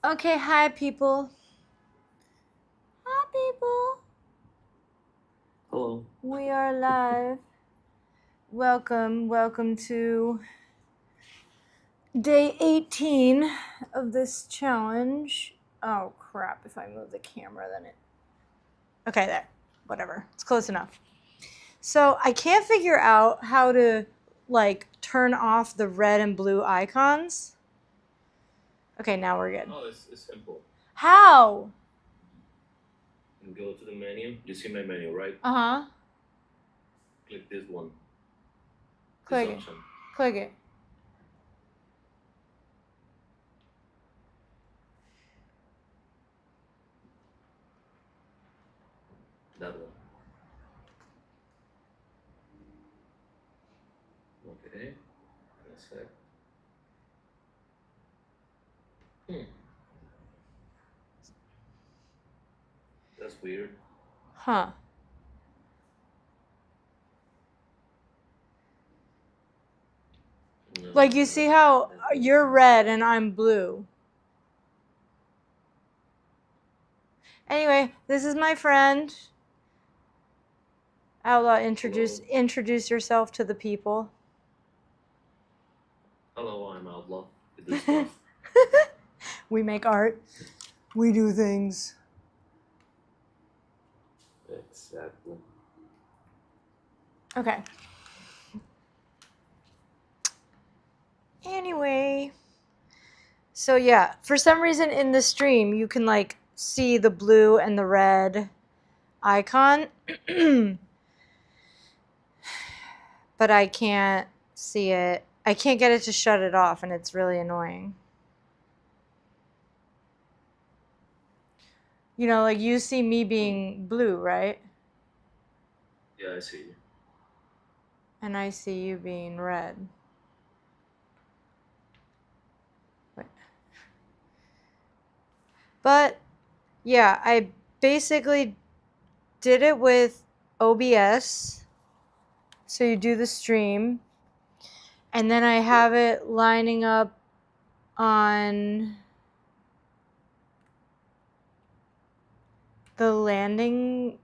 Okay, hi people. Hi people. Hello. We are live. Welcome to day 18 of this challenge. Oh crap, if I move the camera then it... Okay, there. Whatever. It's close enough. So I can't figure out how to turn off the red and blue icons. Okay, now we're good. Oh, it's simple. How? You go to the menu. You see my menu, right? Uh-huh. Click this one. Click This it. option. Click it. That one. Okay. One sec. That's weird. Huh. No, Like, you see how you're red and I'm blue. Anyway, this is my friend. Outlaw, introduce yourself to the people. Hello, I'm Outlaw. We do stuff. We make art. We do things. Exactly. Okay. Anyway. So yeah, for some reason in the stream you can see the blue and the red icon. But I can't see it. I can't get it to shut it off and it's really annoying. You know, like you see me being blue, right? Yeah, I see you. And I see you being red. Wait. But yeah, I basically did it with OBS. So you do the stream. And then I have it lining up on the landing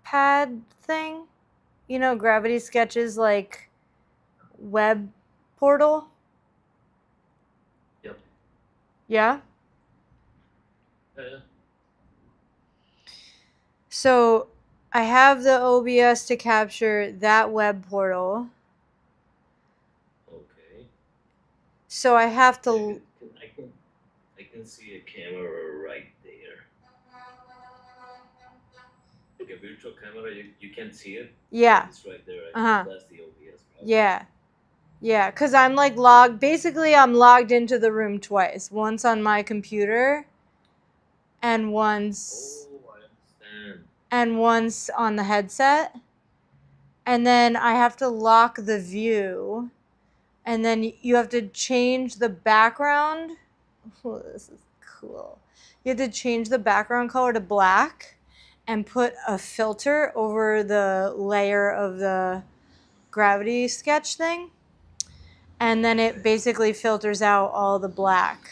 pad thing. You know, Gravity Sketch's web portal. Yep. Yeah? Yeah. So I have the OBS to capture that web portal. Okay. So I have to... I can see a camera right there. Like a virtual camera, you can see it. Yeah. It's right there. Uh-huh. That's the OBS. Yeah. Yeah, because I'm basically I'm logged into the room twice. Once on my computer and once... Oh, I understand. And once on the headset. And then I have to lock the view. And then you have to change the background. Oh, this is cool. You have to change the background color to black and put a filter over the layer of the Gravity Sketch thing. And then it basically filters out all the black.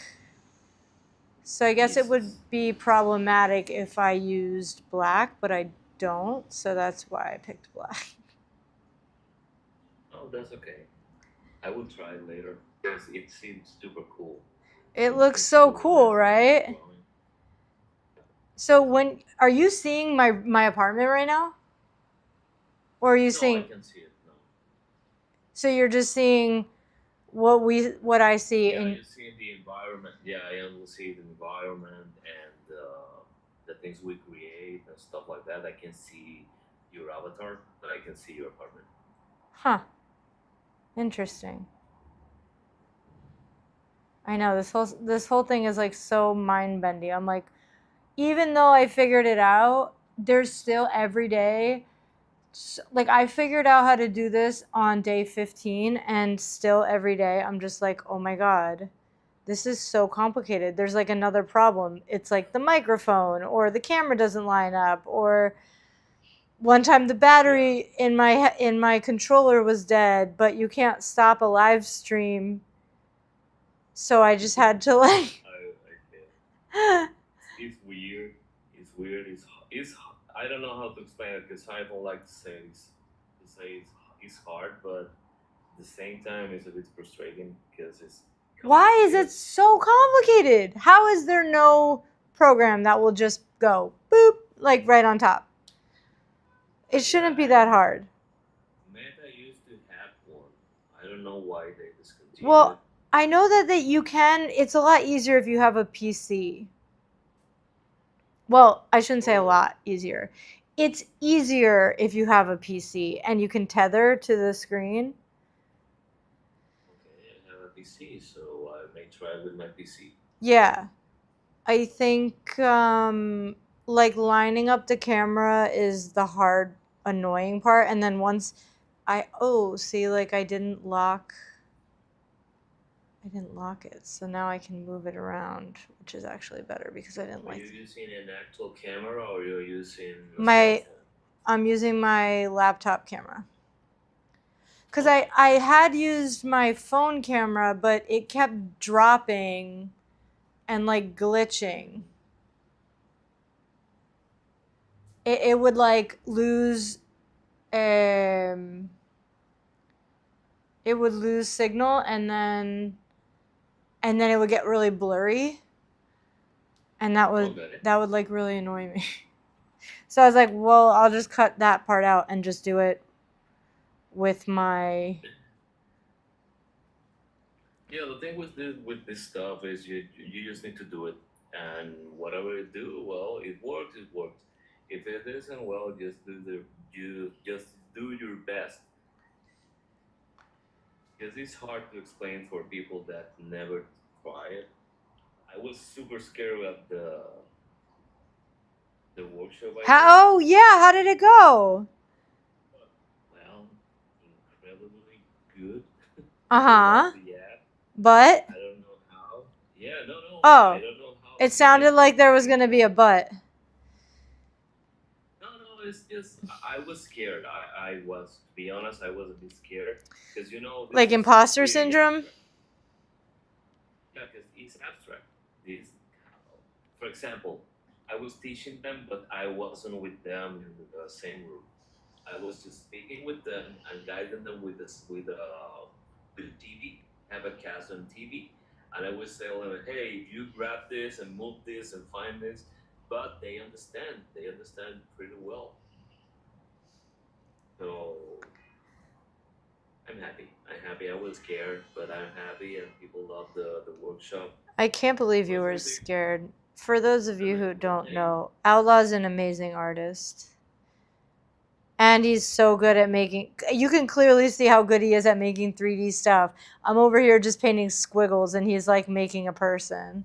So I guess it would be problematic if I used black, but I don't. So that's why I picked black. Oh, that's okay. I will try it later because it seems super cool. It looks so cool, right? So are you seeing my apartment right now? Or are you seeing... No, I can see it. No. So you're just seeing what I see Yeah, in... you see the environment. Yeah, I will see the environment and the things we create and stuff like that. I can see your avatar, but I can see your apartment. Huh. Interesting. I know this whole thing is so mind-bending. I'm like, even though I figured it out, there's still every day... I figured out how to do this on day 15 and still every day I'm just like, oh my god, this is so complicated. There's another problem. It's the microphone or the camera doesn't line up, or one time the battery in my controller was dead, but you can't stop a live stream. So I just had to I It's weird. It's weird. It's I don't know how to explain it because I don't like to say it's hard, but at the same time it's a bit frustrating because it's Why is it complicated. so complicated? How is there no program that will just go boop, like right on top? It shouldn't be Yeah, that hard. Meta used to have one. I don't know why they discontinued it. Well, I know that you can, it's a lot easier if you have a PC. Well, I shouldn't say a Oh, lot easier. It's easier if you have a PC and you can tether to the screen. okay. I have a PC, so I may try with my PC. Yeah. I think like lining up the camera is the hard annoying part, and then once see, like I didn't lock it. So now I can move it around, which is actually better because I didn't Are like you using an actual camera or you're using a cell my phone? I'm using my laptop camera. Cuz Okay. I had used my phone camera, but it kept dropping and like glitching. It would like lose um it would lose signal, and then it would get really blurry, and Okay. that would like really annoy me. So I was like, well, I'll just cut that part out and just do it with my Yeah, the thing with this stuff is you just need to do it, and whatever you do, well, it works. It works. If it isn't, well, you just do your best. Because it's hard to explain for people that never try it. I was super scared at the workshop I did. how. Oh yeah, how did it go? Well, incredibly good. People love Uh-huh. the app. But I don't know how. Yeah, no, no, I oh, don't know how it I sounded managed to like there was explain going to it. be a but. No, no, it's just I was scared. I was, to be honest, I was a bit scared because this Like is imposter pretty syndrome? abstract. Yeah, because it's abstract. This, for example, I was teaching them, but I wasn't with them in the same room. I was just speaking with them and guiding them with TV. Have a cast on TV, and I was telling them, "Hey, if you grab this and move this and find this," but they understand. They understand pretty well. So I'm happy. I'm happy. I was scared, but I'm happy, and people love the workshop. I can't believe It you was were really scared. For those of you who don't amazing. know, Outlaw's an amazing artist. And he's so good at making, you can clearly see how good he is at making 3D stuff. I'm over here just painting squiggles and he's like making a person.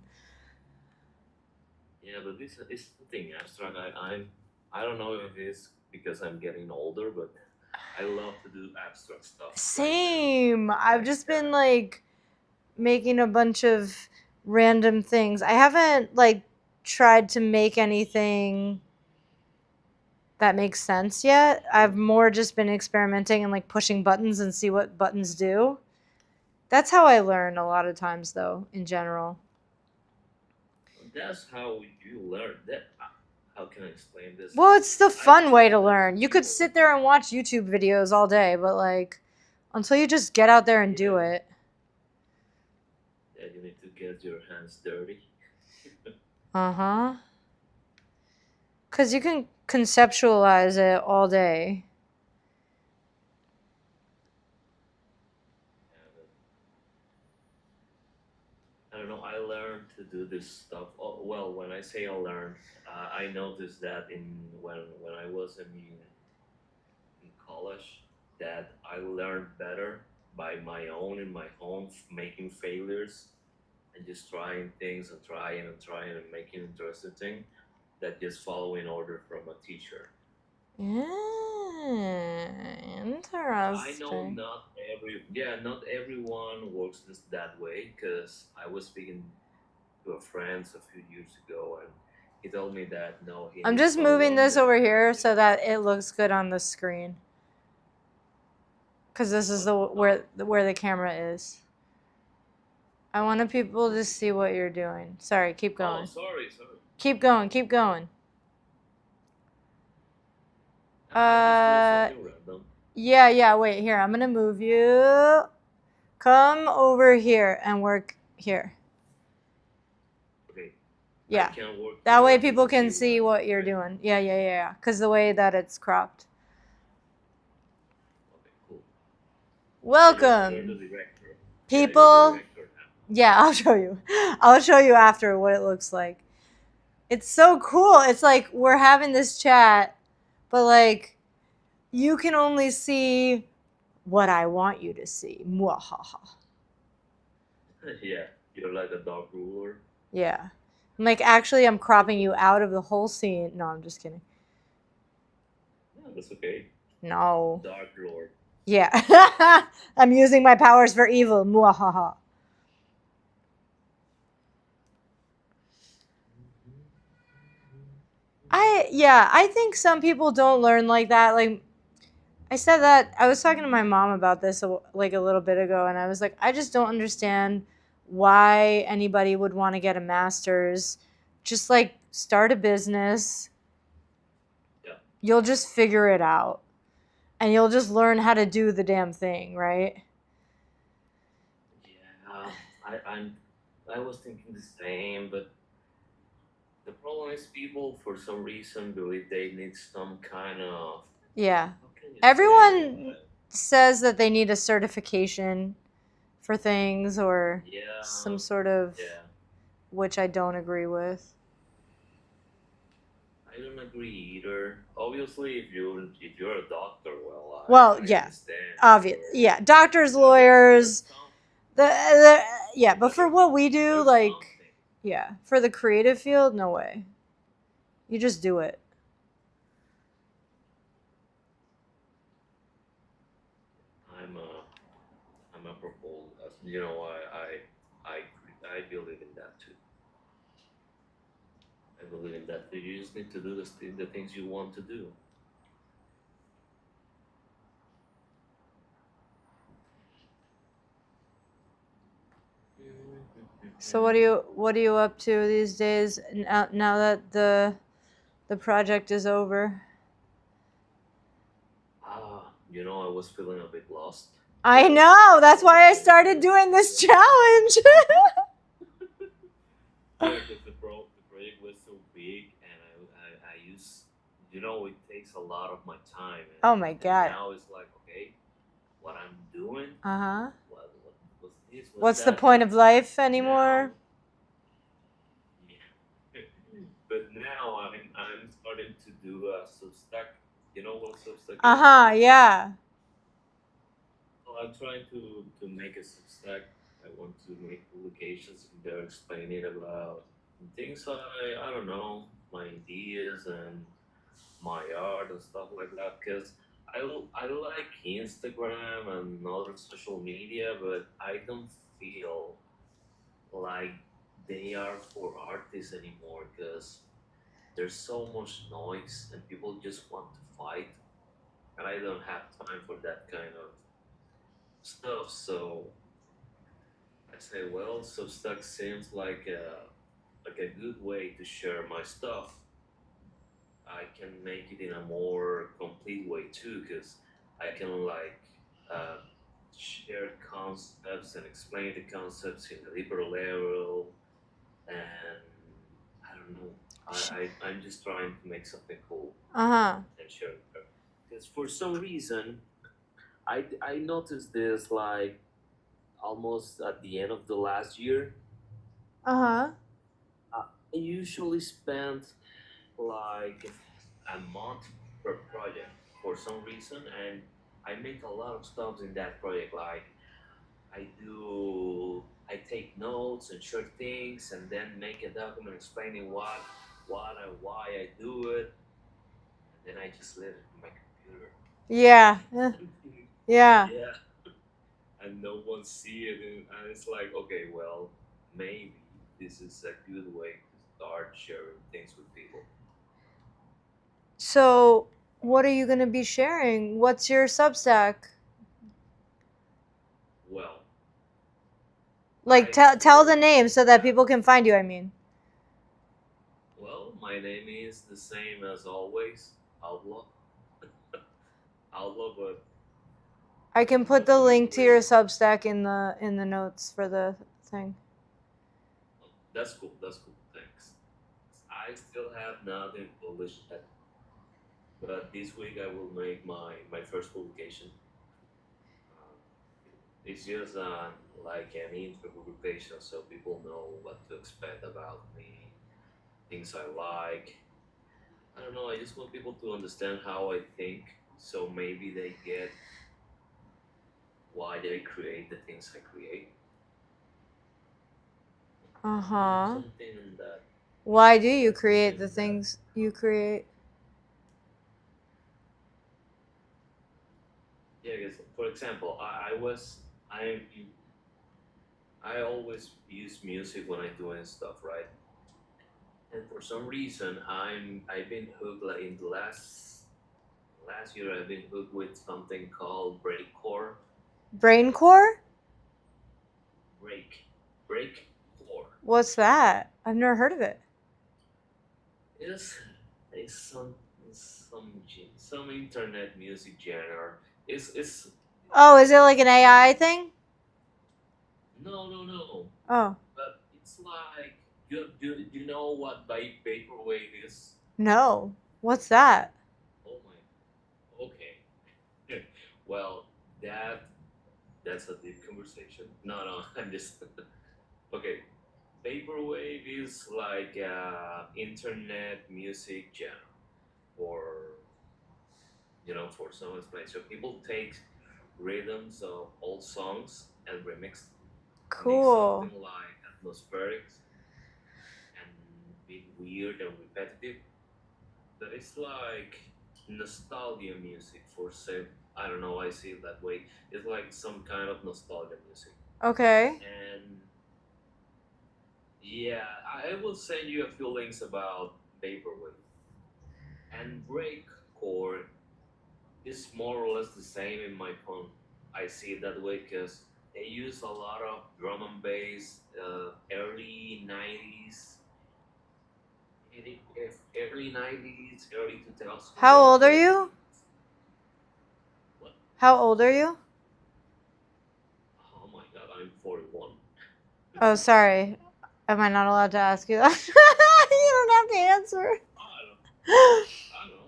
Yeah, but this is the thing, abstract. I don't know if it's because I'm getting older, but I love to do abstract stuff right now. Same. I've Like just been like making a bunch of random things. I haven't like tried to make anything that makes sense yet. I've more just been experimenting and like pushing buttons and see what buttons do. That's how I learn a lot of times though, in general. that's how you learn. That how can I explain this? Well, it's the I fun way to tell that to learn. You could people. sit there and watch YouTube videos all day, but like until you just get out there and do Yeah, it. yeah, you need to get your hands dirty. Uh-huh. Cuz you can conceptualize it all day. And I don't know. I learned to do this stuff. Oh, well, when I say I learned, I noticed that when I was in college, that I learned better by my own in my home, making failures and just trying things and making interesting things that just following order from a teacher. Yeah, I know interesting. not everyone works that way because I was speaking to a friend a few years ago and he told me that no, he I'm needs just moving someone this that over here just so that it looks good on the screen. Cuz this is what? the where the camera is. I want people to see what you're doing. Sorry, keep going. Oh, sorry. Keep going. Keep going. Just do something random. Yeah. Wait, here. I'm gonna move you. Come over here and work here. Okay. Yeah. I can work That here way and people can see see what you're doing. Yeah. Because the way that it's cropped. Okay, cool. You're the Welcome, director. people. Yeah, you're the director now. Yeah, I'll show you. I'll show you after what it looks like. It's so cool. It's like we're having this chat, but like you can only see what I want you to see. Mwahaha. Yeah, you're like a dog ruler. Yeah. I'm like, actually, I'm cropping you out of the whole scene. No, I'm just kidding. Yeah, that's okay. No. Dark Lord. Yeah. I'm using my powers for evil. Mwahaha. I think some people don't learn like that. Like, I said that I was talking to my mom about this like a little bit ago, and I was like, I just don't understand why anybody would want to get a master's. Just like start a business. Yeah. You'll just figure it out, and you'll just learn how to do the damn thing, right? Yeah, I was thinking the same, but the problem is people for some reason believe they need some kind of Yeah. how can you say Everyone it? says that they need a certification for things or Yeah, some sort of, yeah. which I don't agree with. I don't agree either. Obviously, if you're a doctor, well, Well, I yeah, understand. obvious. Yeah, doctors, lawyers. Yeah, but for what we do, There's like, something. yeah, for the creative field, no way. You just do it. I'm a proposal. You know, I believe in that too. I believe in that too. You just need to do the things you want to do. So what are you up to these days now that the project is over? You know, I was feeling a bit lost. I know. That's why I started doing this challenge. Yeah, because the project was so big, and I use, you know, it takes a lot of my time. And, Oh my God. And now it's like, okay, what I'm doing. Uh-huh. What's this? What's the that? point of life anymore? Now, yeah. But now I'm starting to do a Substack. You know what Substack is? Uh-huh, yeah. So I'm trying to make a Substack. I want to make publications in there explaining about things I don't know, my ideas and my art and stuff like that. Because I like Instagram and other social media, but I don't feel like they are for artists anymore. Because there's so much noise and people just want to fight, and I don't have time for that kind of stuff. So I say, well, Substack seems like a good way to share my stuff. I can make it in a more complete way too, because I can like uh, share concepts and explain the concepts in a deeper level, and I don't know. I'm just trying to make something cool Uh-huh. and share it. Because for some reason, I noticed this like almost at the end of the last year. Uh-huh. I usually spend like a month per project for some reason, and I make a lot of stuff in that project. Like I take notes and share things, and then make a document explaining what and why I do it, and then I just leave it in my computer. Yeah. Yeah. Yeah, and no one see it, and it's like, okay, well, maybe this is a good way to start sharing things with people. So, what are you going to be sharing? What's your Substack? Well, Like, tell the name so that people can find you, I mean. Well, my name is the same as always, Outlaw. Outlaw, but I can put the link to your Substack in the notes for the thing. that's cool. That's cool. Thanks. I still have nothing published yet, but this week I will make my first publication. Uh, it's just like an intro publication, so people know what to expect about me, things I like. I don't know. I just want people to understand how I think, so maybe they get why they create the things I create. Uh-huh. Something in that. Why do you create the things you create? Yeah, because for example, I always use music when I'm doing stuff, right? And for some reason, I've been hooked like in the last year. I've been hooked with something called breakcore. Braincore? Breakcore. What's that? I've never heard of it. It's it's some internet music genre. It's Oh, is it like an AI thing? no. Oh, But it's like you know what vaporwave is? no. What's that? Oh my. Okay. Well, that's a deep conversation. No, I'm just okay. Vaporwave is like internet music genre for for some explanation. People take rhythms of old songs and remix make Cool. something like atmospheric and bit weird and repetitive. But it's like nostalgia music for say I don't know, I see it that way. It's like some kind of nostalgia music. Okay. And yeah, I will send you a few links about Vaporwave. And breakcore is more or less the same in my phone. I see it that way because they use a lot of drum and bass, early 90s, early 90s, early 2000s. How old are you? What? How old are you? Oh my god, I'm 41. Oh, sorry. Am I not allowed to ask you that? You don't have to answer. I don't know.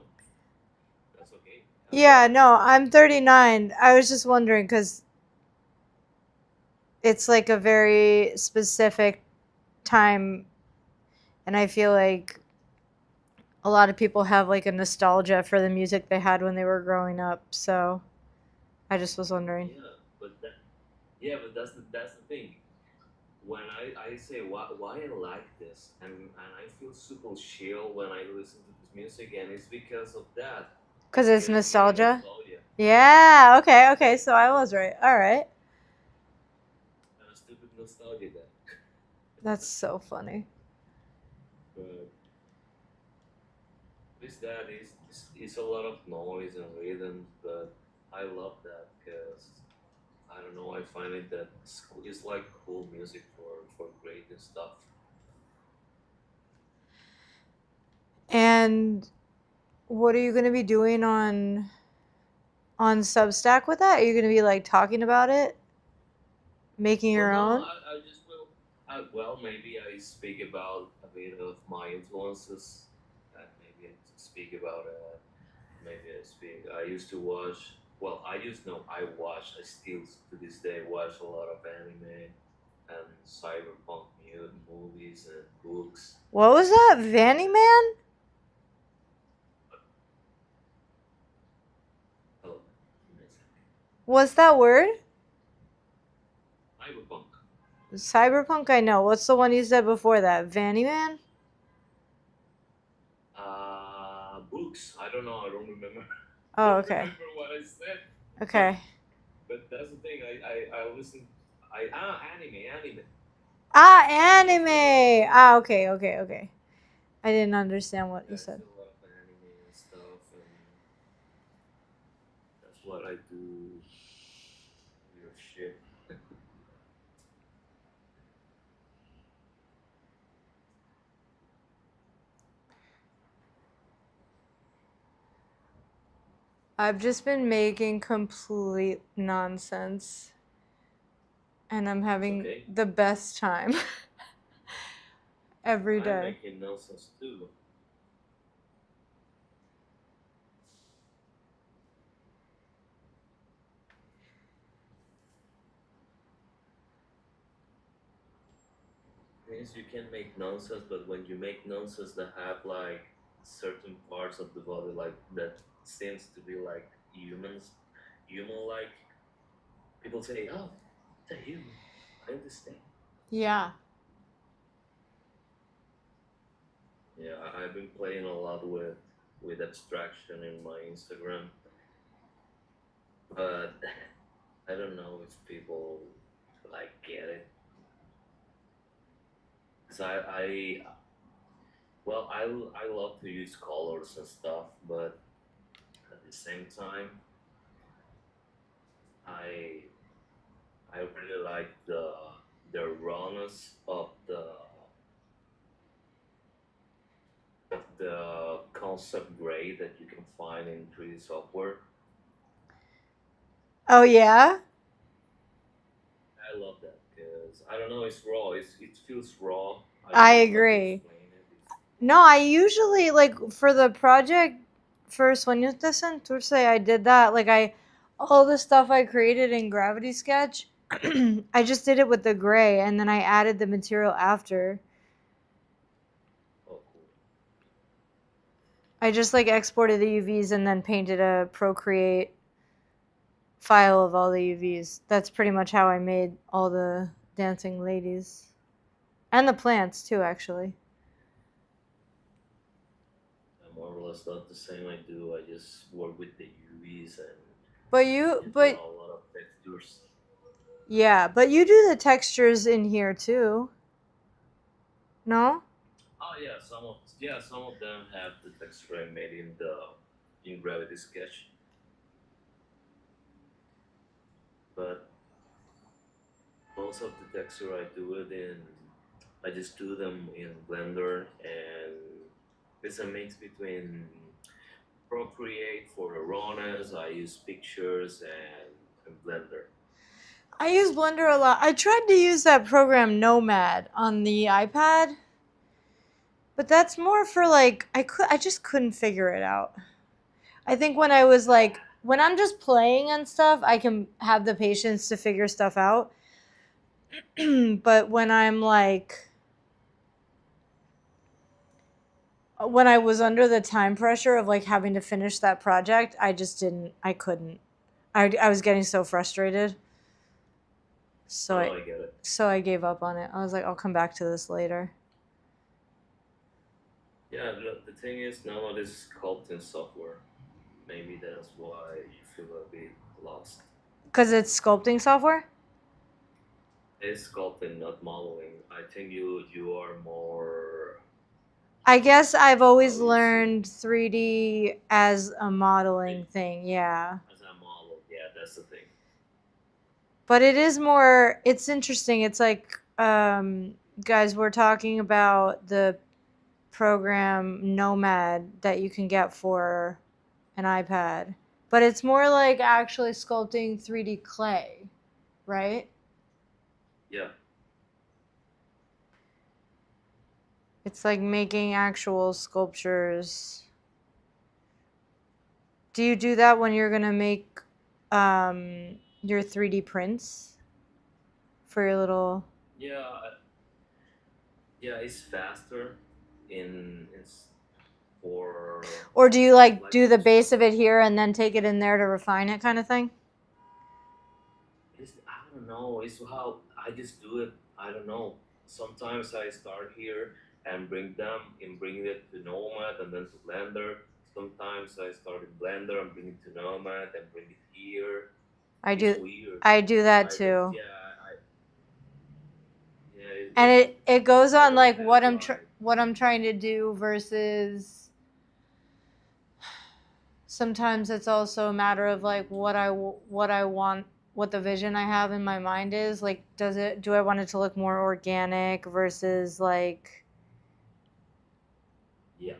That's okay. Yeah, no, I'm 39. I was just wondering because it's like a very specific time, and I feel like a lot of people have like a nostalgia for the music they had when they were growing up. So I just was wondering. But that's the thing. When I say why I like this and I feel super chill when I listen to this music and it's because of that. Because it's Gives me nostalgia? nostalgia. Yeah, okay, so I was right. All right. And a stupid nostalgia then. That's so funny. But this that is a lot of noise and rhythms, but I love that because I don't know. I find it that it's like cool music for creating stuff. And what are you going to be doing on Substack with that? Are you going to be like talking about it? Making your Well, no, own? I just will. Well, maybe I speak about a bit of my influences. Maybe I speak about. Maybe I speak. I used to watch. Well, I used no. I watch. I still to this day watch a lot of anime and cyberpunk movies and books. What was that? Vanny Man? Oh, What's that word? cyberpunk. Cyberpunk, I know. What's the one you said before that? Vanny Man? Books. I don't know. I don't remember. Oh, Don't okay. remember what I said. Okay. But that's the thing. I listen. Anime. Ah, anime. Ah, okay. I didn't understand what you I said. still love anime and stuff, and that's what I do. Weird shit. I've just been making complete nonsense. And I'm having Okay. the best time every I'm day. making nonsense too. Means you can make nonsense, but when you make nonsense that have like certain parts of the body like that seems to be like human like, people say, "Oh, it's a human." I understand. Yeah. Yeah, I've been playing a lot with abstraction in my Instagram, but I don't know if people like get it. Cause well, I love to use colors and stuff, but at the same time, I I really like the rawness of the concept gray that you can find in 3D software. Oh, yeah? I love that because I don't know, it's raw. It feels raw. I don't I know how to agree. explain it. No, I usually, like, for the project for Sueños en Turce, I did that. Like, all the stuff I created in Gravity Sketch, I just did it with the gray, and then I added the material after. Oh, cool. I just, like, exported the UVs and then painted a Procreate file of all the UVs. That's pretty much how I made all the dancing ladies. And the plants, too, actually. I more or less not the same. I do. I just work with the UVs and But you, just draw but a lot of textures. yeah, but you do the textures in here too. No? Oh yeah, some of them have the texture I made in Gravity Sketch, but most of the texture I just do them in Blender, and it's a mix between Procreate for the rawness. I use pictures and Blender. I use Blender a lot. I tried to use that program Nomad on the iPad, but that's more for like I just couldn't figure it out. I think when I was like when I'm just playing and stuff, I can have the patience to figure stuff out. But when I was under the time pressure of like having to finish that project, I couldn't. I was getting so frustrated. So Oh, I I get it. so I gave up on it. I was like, I'll come back to this later. Yeah, the thing is nowadays sculpting software. Maybe that's why you feel a bit lost. Cause it's sculpting software? It's sculpting, not modeling. I think you are more, I guess I've how always do you say, learned 3D as a modeling hey, thing, yeah. as a model. Yeah, that's the thing. But it is more it's interesting. It's like guys, we're talking about the program Nomad that you can get for an iPad. But it's more like actually sculpting 3D clay, right? Yeah, It's like making actual sculptures. Do you do that when you're gonna make your 3D prints for your little? yeah, yeah. It's faster in for Or do you like like do for the base of example, it here and then take it in there to refine it, kind of thing? I don't know. It's how I just do it. I don't know. Sometimes I start here and bring it to Nomad and then to Blender. Sometimes I start in Blender and bring it to Nomad and bring it here. I It's do. weird. I do that I don't. too. Yeah. Yeah. And it goes I on don't like have like. what I'm trying to do versus sometimes it's also a matter of like what I want, what the vision I have in my mind is. Like do I want it to look more organic versus like Yeah.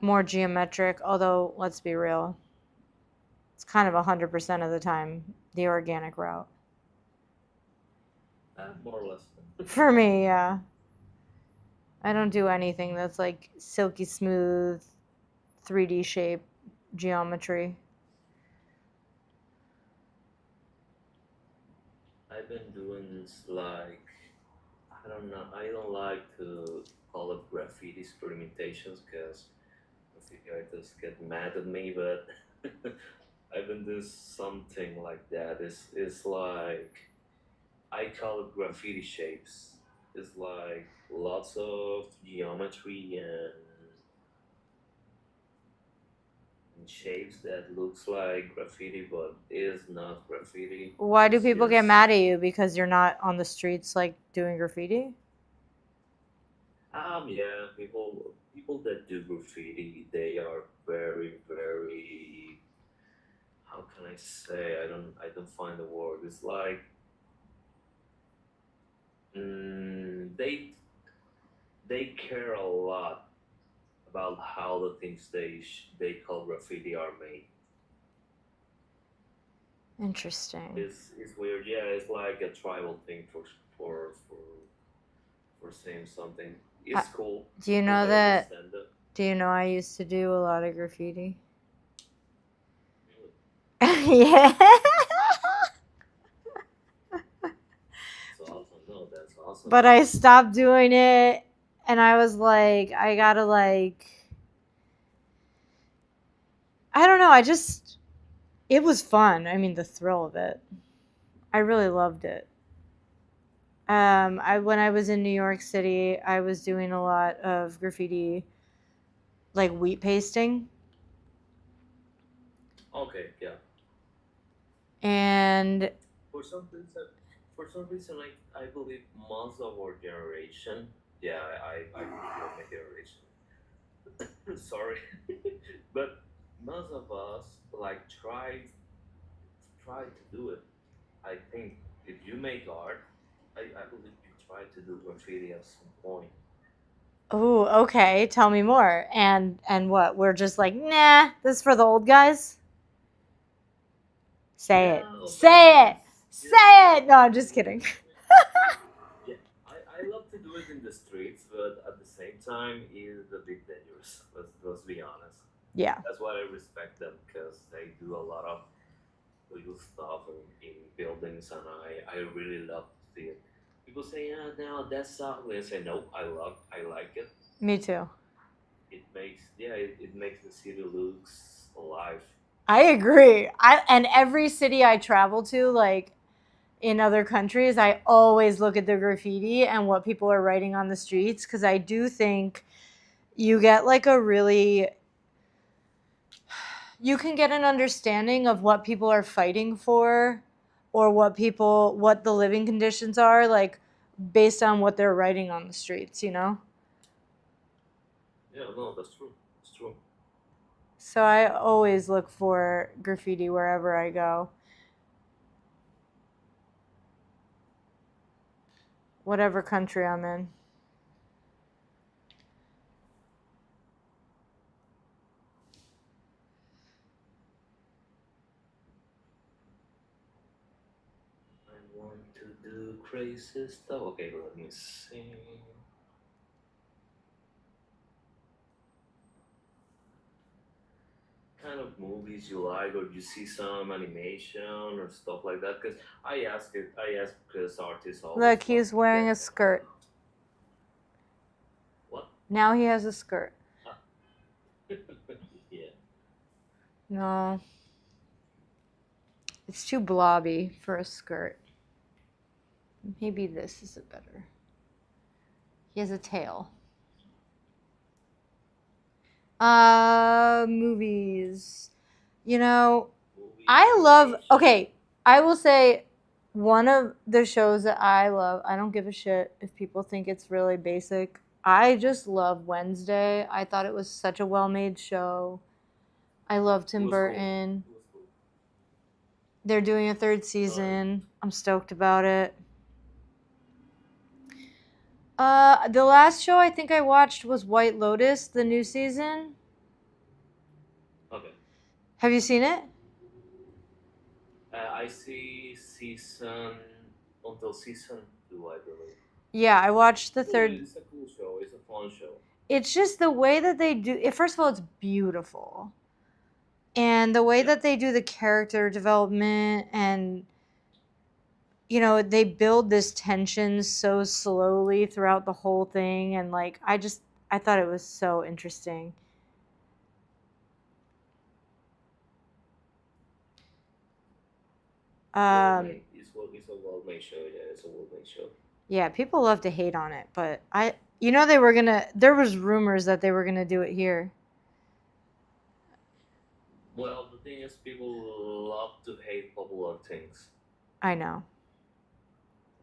more geometric, although let's be real, it's kind of 100% of the time the organic route. More or less. For me, yeah. I don't do anything that's like silky smooth 3D shape geometry. I've been doing like, I don't know, I don't like to call it graffiti experimentations because graffiti artists get mad at me, but I've been doing something like that. It's like, I call it graffiti shapes. It's like lots of geometry and shapes that looks like graffiti but is not graffiti. Why do It's people get just mad at you? Because you're not on the streets like doing graffiti? yeah, people that do graffiti, they are very, very, how can I say? I don't find the word. It's like they care a lot about how the things they call graffiti are made. Interesting. It's weird. Yeah, it's like a tribal thing for for for saying something. It's cool. Do you I know that? understand that. Do you know I used to do a lot of graffiti? Really. Yeah. That's awesome. No, that's awesome. But I stopped doing it and I was like, I gotta like, I don't know. It was fun. I mean, the thrill of it. I really loved it. When I was in New York City, I was doing a lot of graffiti, like wheat pasting. Okay, yeah. And For some reason, I believe most of our generation, yeah, I feel my generation. Sorry, but most of us like try to do it. I think if you make art, I believe you try to do graffiti at some point. oh, okay. Tell me more. And what? We're just like, nah. This is for the old guys. Say it. Yeah, Say it. Say it. No, I'm just kidding. yeah, I love to do it in the streets, but at the same time, it's a bit dangerous. Let's be honest. Yeah. That's why I respect them because they do a lot of legal stuff in buildings, and I really love to see it. People say, "Yeah, no, that's ugly." I say, "No, I like it. Me too. It makes the city looks alive." I agree. And every city I travel to, like in other countries, I always look at the graffiti and what people are writing on the streets because I do think you get like you can get an understanding of what people are fighting for or what the living conditions are like based on what they're writing on the streets, you know? Yeah, no, that's true. It's true. So I always look for graffiti wherever I go. Whatever country I'm in. I want to do crazy stuff. Okay, let me see. Kind of movies you like, or you see some animation or stuff like that? Because I ask because artists always. Look, he's wearing a skirt. What? Now he has a skirt. Yeah. No. It's too blobby for a skirt. Maybe this is a better. He has a tail. Movies. You know, I love. Okay, I will say one of the shows that I love. I don't give a shit if people think it's really basic. I just love Wednesday. I thought it was such a well-made show. I love Tim Burton. Cool. They're doing a third season. I'm stoked about it. The last show I think I watched was White Lotus, the new season. Have you seen it? I see season until season 2, I believe. Yeah, I watched the Cool, third. it's a cool show. It's a fun show. It's just the way that they do it. First of all, it's beautiful. And the way Yeah. that they do the character development, and they build this tension so slowly throughout the whole thing, and like I thought it was so interesting. It's a well-made show. Yeah, it's a well-made show. Yeah, people love to hate on it, but there was rumors that they were gonna do it here. Well, the thing is, people love to hate popular things. I know.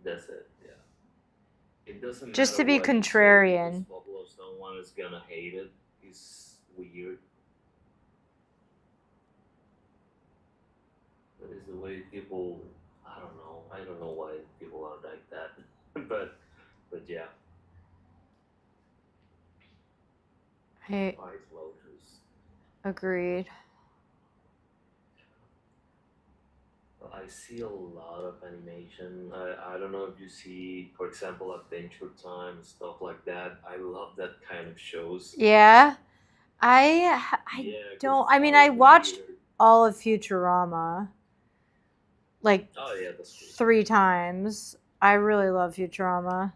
That's it. Yeah. It doesn't Just matter to be what you say, contrarian. because popular someone is gonna hate it. It's weird. That is the way people. I don't know. I don't know why people are like that. but yeah. I White Lotus. agreed. I see a lot of animation. I don't know if you see, for example, Adventure Time, stuff like that. I love that kind of shows. Yeah. I Yeah, 'cause don't. it's I mean, all I watched weird. all of Futurama like Oh yeah, that's true. 3 times. I really love Futurama.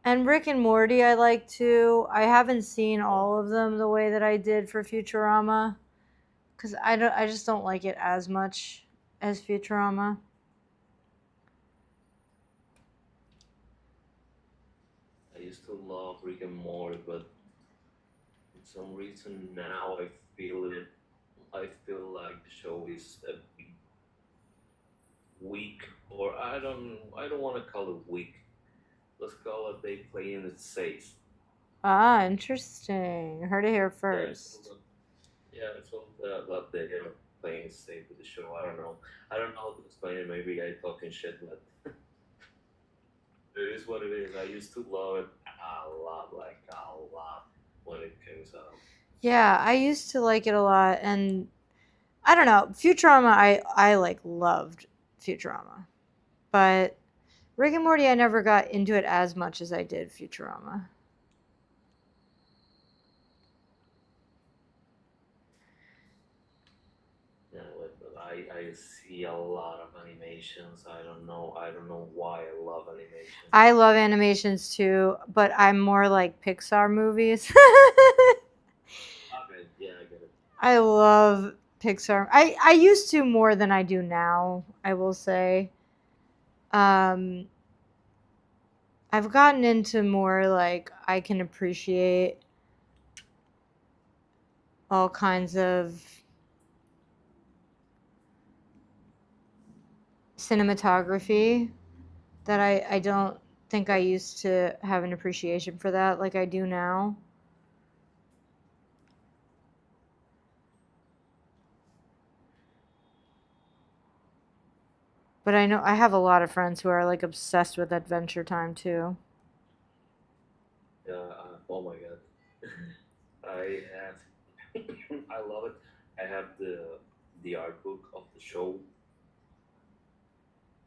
And Rick and Morty I like too. I haven't seen all of them the way that I did for Futurama, cuz I just don't like it as much as Futurama. I used to love Rick and Morty, but for some reason now I feel it. I feel like the show is a bit weak, or I don't want to call it weak. Let's call it they play in it safe. Ah, interesting. Heard it here first. Yeah, it's all that they are playing it safe with the show. I don't know. I don't know how to explain it. Maybe I talking shit, but it is what it is. I used to love it a lot, like a lot, when it comes out. Yeah, I used to like it a lot, and I don't know, Futurama I like loved Futurama. But Rick and Morty I never got into it as much as I did Futurama. Yeah, but I see a lot of animations. I don't know why I love animation. I love animations too, but I'm more like Pixar movies. Okay, yeah, I get it. I love Pixar. I used to more than I do now, I will say. Um, I've gotten into more like I can appreciate all kinds of cinematography that I don't think I used to have an appreciation for that like I do now. But I know I have a lot of friends who are like obsessed with Adventure Time too. Yeah, oh my god. I have, I love it. I have the art book of the show.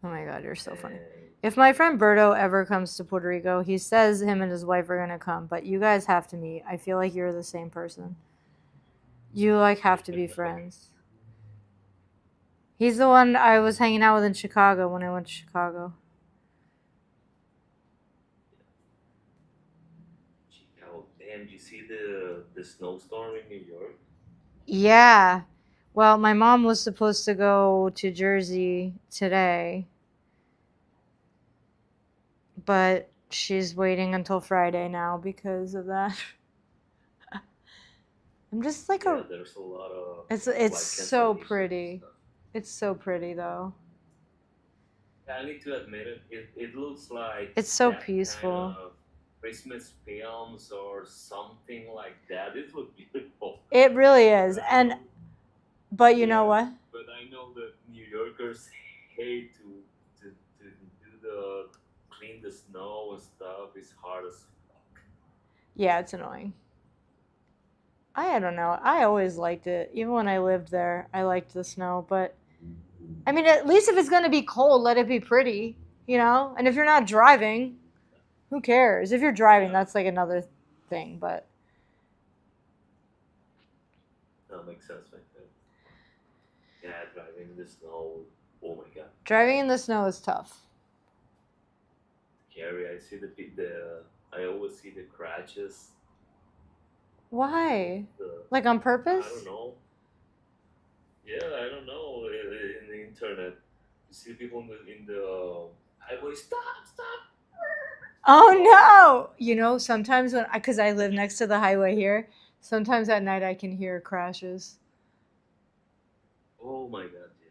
Oh my god, you're so funny. And If my friend Berto ever comes to Puerto Rico, he says him and his wife are gonna come, but you guys have to meet. I feel like you're the same person. You like have to be friends. He's the one I was hanging out with in Chicago when I went to Chicago. Chicago. Damn, you see the snowstorm in New York? Yeah. Well, my mom was supposed to go to Jersey today, but she's waiting until Friday now because of that. I'm just like Yeah, there's a lot of it's like, so cancellations and pretty. stuff. It's so pretty though. Yeah, I need to admit it. It looks like It's so that peaceful. kind of Christmas films or something like that. It looks beautiful. It really is. But And but you know what? But I know that New Yorkers hate to do the clean the snow and stuff. It's hard as fuck. Yeah, it's annoying. I don't know. I always liked it. Even when I lived there, I liked the snow. But, I mean, at least if it's going to be cold, let it be pretty, you know? And if you're not driving, who cares? If you're driving, Yeah. that's like another thing. But That makes sense, my friend. Yeah, driving in the snow. Oh my god. driving in the snow is tough. Scary. I see I always see the crashes. Why? The, Like on I purpose? don't know. Yeah, I don't know. In the internet, you see people in the highway. Stop! Stop! Oh no! You know, sometimes because I live next to the highway here, sometimes at night I can hear crashes. Oh my god! Yeah.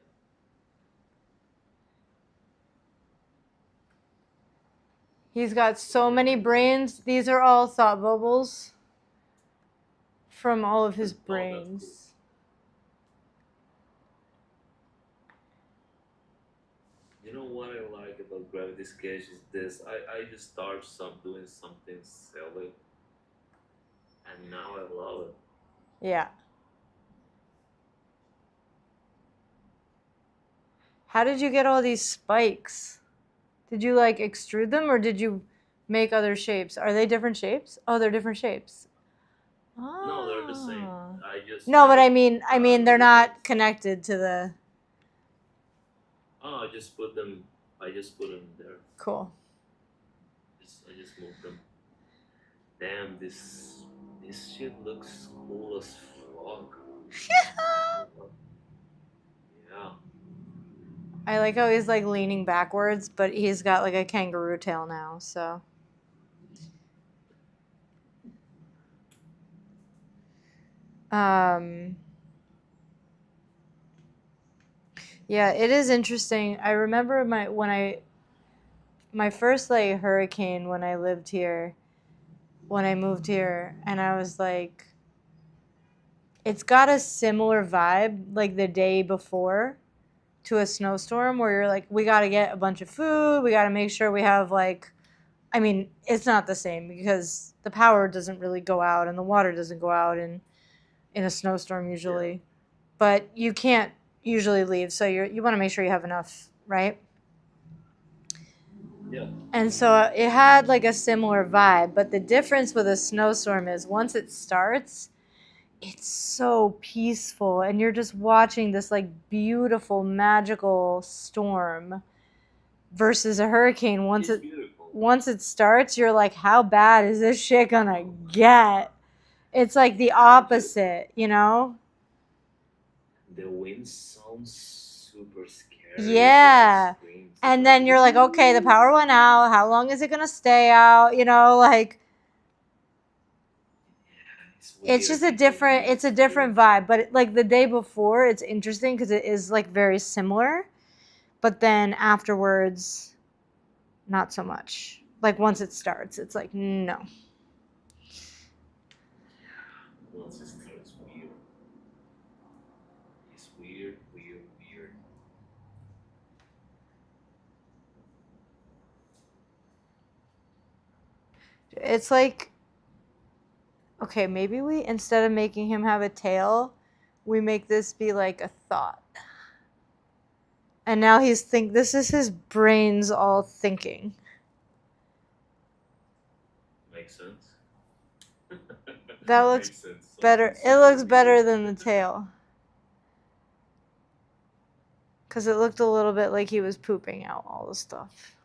He's got so Yeah, many brains. These are all thought bubbles from all of his oh, that's cool. brains. You know what I like about Gravity Sketch is this. I just start doing something silly, and now I love it. Yeah. How did you get all these spikes? Did you like extrude them or did you make other shapes? Are they different shapes? Oh, they're different shapes. No, they're the same. Ah. I No, but just I mean they're do this. not connected to the Oh, I just put them. I just put them there. cool. I just moved them. Damn, this shit looks cool as fuck. Yeah. I like how he's like leaning backwards, but he's got like a kangaroo tail now, so um yeah, it is interesting. I remember my first like hurricane when I lived here, when I moved here, and I was like, it's got a similar vibe like the day before to a snowstorm where you're like, we got to get a bunch of food, we got to make sure we have like, I mean, it's not the same because the power doesn't really go out and the water doesn't go out in a snowstorm usually, Yeah. but you can't usually leave, so you want to make sure you have enough, right? Yeah. And so it had like a similar vibe, but the difference with a snowstorm is once it starts, it's so peaceful and you're just watching this like beautiful magical storm versus a hurricane. It's beautiful. Once it starts, you're like, how bad is this shit gonna get? It's like the opposite, you know? The wind sounds super scary. Yeah. And then you're like, okay, the power went out. How long is it gonna stay out? You know, like it's just a different vibe. But like the day before, it's interesting because it is like very similar. But then afterwards, not so much. Like once it starts, it's like no. Once it starts weird. It's weird, weird, weird. It's like, okay, maybe we, instead of making him have a tail, we make this be like a thought. And now this is his brains all thinking. Makes sense. That looks Makes sense. better. It looks better than the tail. Because it looked a little bit like he was pooping out all the stuff.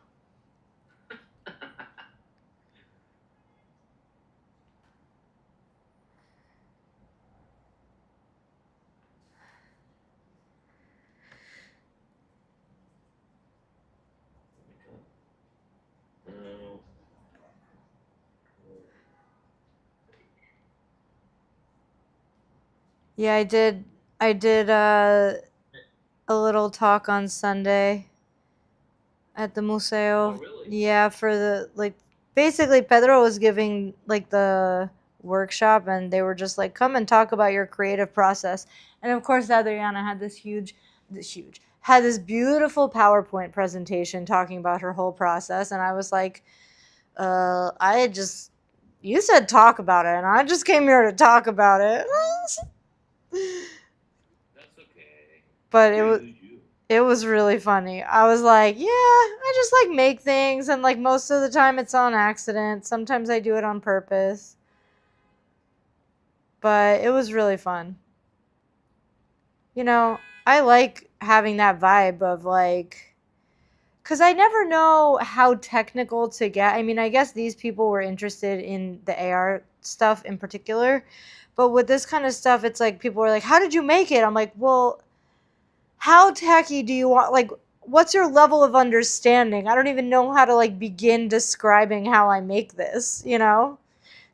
Yeah, I did a little talk on Sunday at the museo. Oh, really? Yeah, for the like basically Pedro was giving like the workshop and they were just like come and talk about your creative process. And of course Adriana had had this beautiful PowerPoint presentation talking about her whole process and I was like I just You said talk about it, and I just came here to talk about it. That's okay. But You. it was really funny. I was like, yeah, I just like make things, and like most of the time it's on accident. Sometimes I do it on purpose. But it was really fun. You know, I like having that vibe of like, because I never know how technical to get. I mean, I guess these people were interested in the AR stuff in particular. But with this kind of stuff, it's like people were like, how did you make it? I'm like, well, how tacky do you want? Like, what's your level of understanding? I don't even know how to like begin describing how I make this, you know?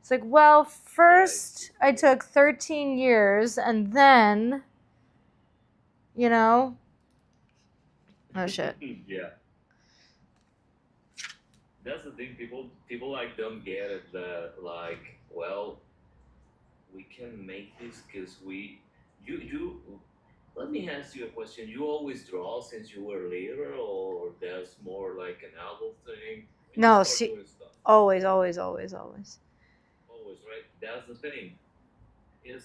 It's like, well, first I took 13 years and then, you know, oh shit. Yeah. That's the thing. People like don't get it that like, well, we can make this because you. Let me ask you a question. You always draw since you were little, or that's more like an adult thing? When you No, start see, doing stuff, always, always, always, always. always, right? That's the thing. It's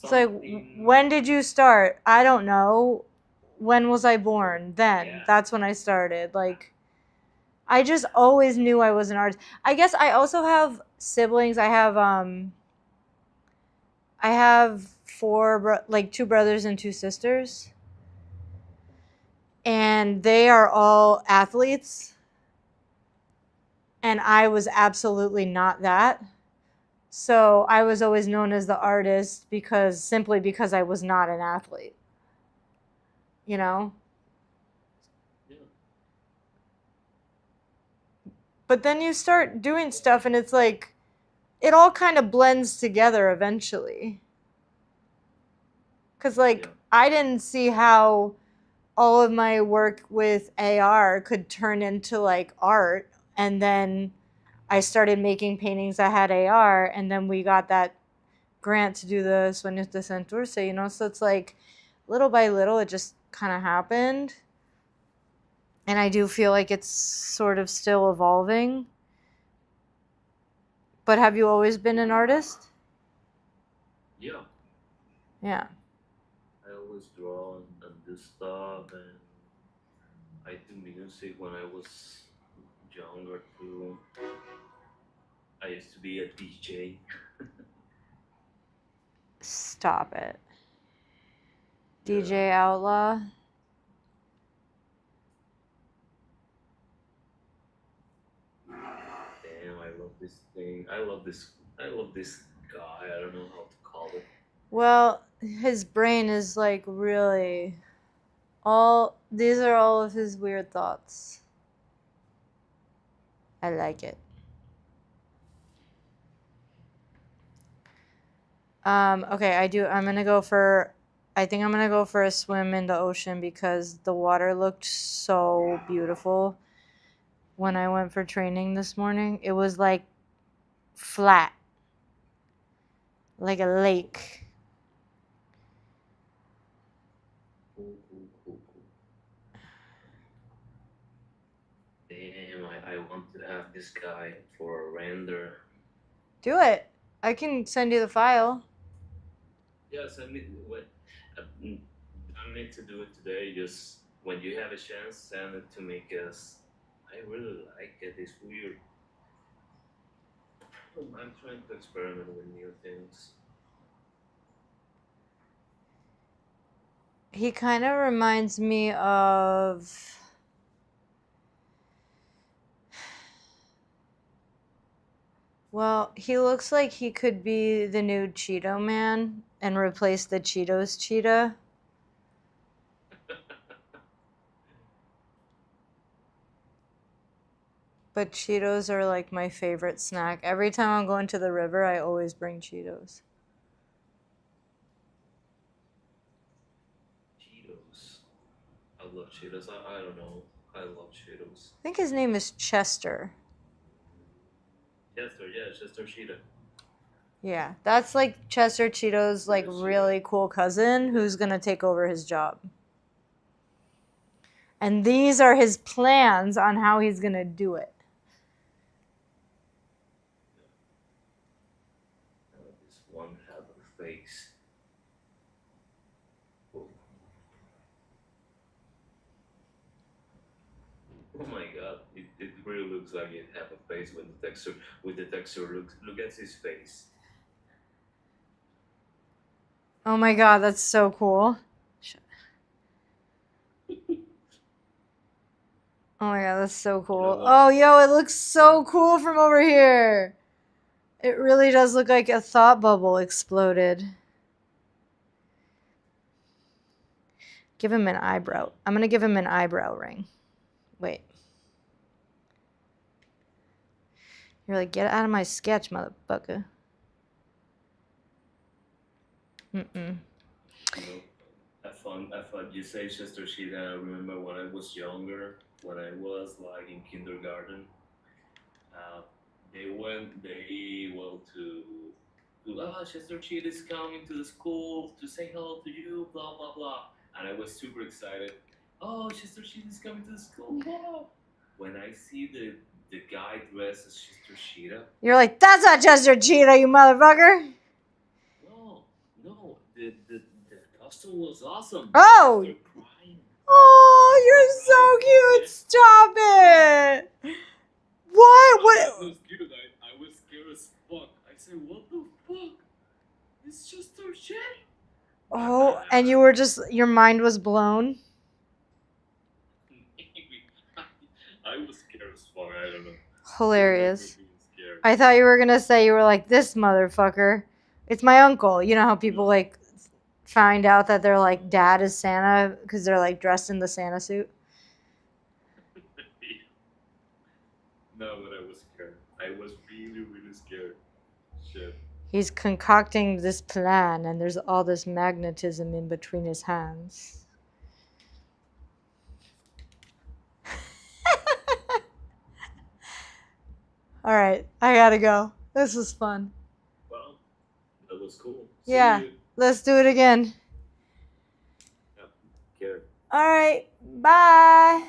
It's like, something. when did you start? I don't know. When was I born? Then. Yeah. That's when I started. Like, I just always knew I was an artist. I guess I also have siblings. I have like two brothers and two sisters. And they are all athletes. And I was absolutely not that. So I was always known as the artist simply because I was not an athlete. You know? Yeah. But then you start doing stuff and it's like it all kind of blends together eventually. Cuz like Yeah. I didn't see how all of my work with AR could turn into like art, and then I started making paintings that had AR, and then we got that grant to do the Sueños de Santurce, you know? So it's like little by little it just kind of happened. And I do feel like it's sort of still evolving. But have you always been an artist? Yeah. Yeah. I always draw and do stuff, and I do music when I was younger too. I used to be a DJ. Stop it. Yeah. DJ Outlaw. Damn, I love this thing. I love this guy. I don't know how to call it. Well, his brain is like really these are all of his weird thoughts. I like it. Okay, I think I'm gonna go for a swim in the ocean because the water looked so beautiful when I went for training this morning. It was like flat, like a lake. Cool. Damn, I want to have this guy for a render. Do it. I can send you the file. Yes, I mean, what? Don't need to do it today. Just when you have a chance, send it to me. Cause I really like it. It's weird. I'm trying to experiment with new things. He kind of reminds me of. Well, he looks like he could be the new Cheeto Man and replace the Cheetos cheetah. But Cheetos are like my favorite snack. Every time I'm going to the river, I always bring Cheetos. Cheetos. I love Cheetos. I don't know. I love Cheetos. I think his name is Chester. Chester, yeah, Chester Cheetah. Yeah, that's like Chester Cheeto's like really cool cousin who's gonna take over his job. And these are his plans on how he's gonna do it. Oh my god, it really looks like it have a face with the texture. Look at his face. Oh my god, that's so cool. Oh my god, that's so cool. what? Oh, yo, it looks so cool from over here. It really does look like a thought bubble exploded. Give him an eyebrow. I'm gonna give him an eyebrow ring. Wait. You're like, get out of my sketch, motherfucker. Mm-mm. I thought you say Chester Sheet. I remember when I was younger, when I was like in kindergarten, they went to Chester Sheet is coming to the school to say hello to you, blah blah blah, and I was super excited. Oh, Chester Sheet is coming to the school. Wow. When I see the guy dressed as Chester Cheetah. You're like, that's not Chester Cheetah, you motherfucker. No, the costume was awesome. Oh! Oh, you're so cute. Stop it. What? What? That was cute. I was scared as fuck. I said, what the fuck? It's just a shit. Oh, and you were just, your mind was blown? I was scared as fuck. I don't know. Hilarious. I thought you were going to say, you were like, this motherfucker. It's my uncle. You know how people like find out that their like dad is Santa because they're like dressed in the Santa suit? No, but I was scared. I was really, really scared. Shit. He's concocting this plan, and there's all this magnetism in between his hands. All right, I gotta go. This was fun. Well, that was cool. Yeah, let's do it again. Yeah, All right, bye.